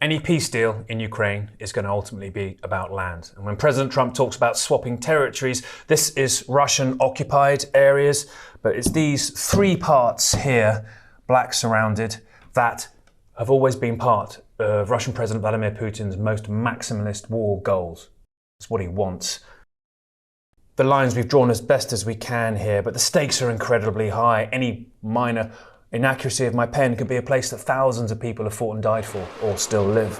Any peace deal in Ukraine is going to ultimately be about land. And when President Trump talks about swapping territories, this is Russian-occupied areas, but it's these three parts here, black surrounded, that have always been part of Russian President Vladimir Putin's most maximalist war goals. It's what he wants. The lines we've drawn as best as we can here, but the stakes are incredibly high. Any minor inaccuracy of my pen could be a place that thousands of people have fought and died for, or still live.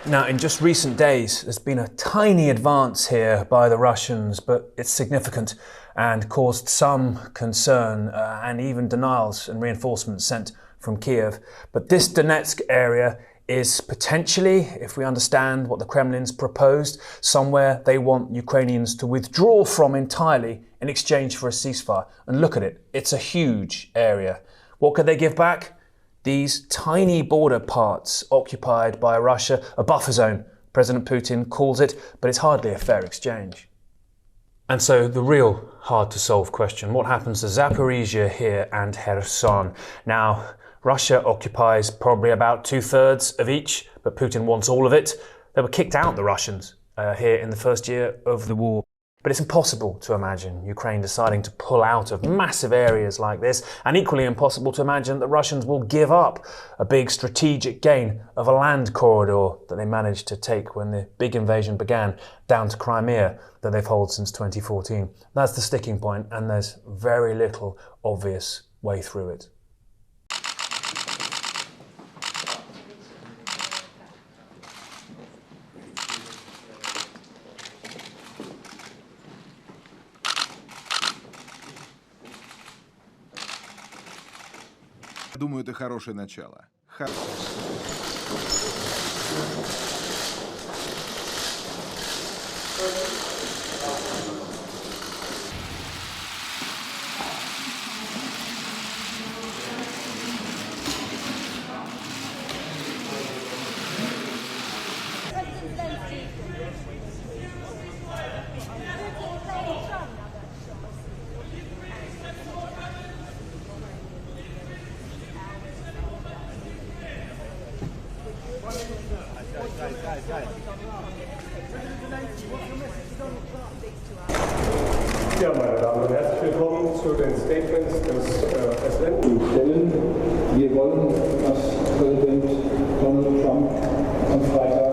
Now, in just recent days, there's been a tiny advance here by the Russians, but it's significant and caused some concern and even denials and reinforcements sent from Kiev. But this Donetsk area is potentially, if we understand what the Kremlin's proposed, somewhere they want Ukrainians to withdraw from entirely in exchange for a ceasefire. And look at it, it's a huge area. What could they give back? These tiny border parts occupied by Russia, a buffer zone, President Putin calls it, but it's hardly a fair exchange. And so the real hard-to-solve question, what happens to Zaporizhia here and Kherson? Now, Russia occupies probably about 2/3 of each, but Putin wants all of it. They were kicked out, the Russians, here in the first year of the war. But it's impossible to imagine Ukraine deciding to pull out of massive areas like this, and equally impossible to imagine that Russians will give up a big strategic gain of a land corridor that they managed to take when the big invasion began down to Crimea that they've held since 2014. That's the sticking point, and there's very little obvious way through it. Думаю, это хорошее начало. Ja, meine Damen und Herren, herzlich willkommen zu den Statements des Präsidenten. Wir wollen, dass Präsident Donald Trump am Freitag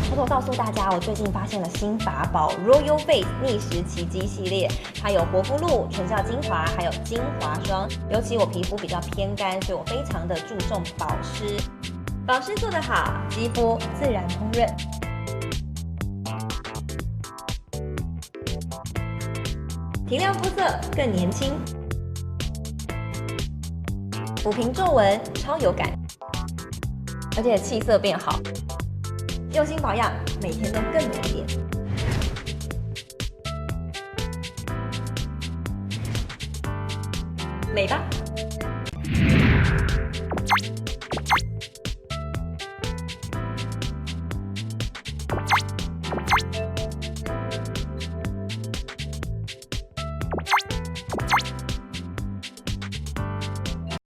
偷偷告诉大家，我最近发现了新法宝 Royal Face 逆时奇迹系列，它有活肤露、全效精华，还有精华霜。尤其我皮肤比较偏干，所以我非常的注重保湿。保湿做得好，肌肤自然烹饪。提亮肤色更年轻，抚平皱纹超有感，而且气色变好。用心保养，每天都更美丽。美吧。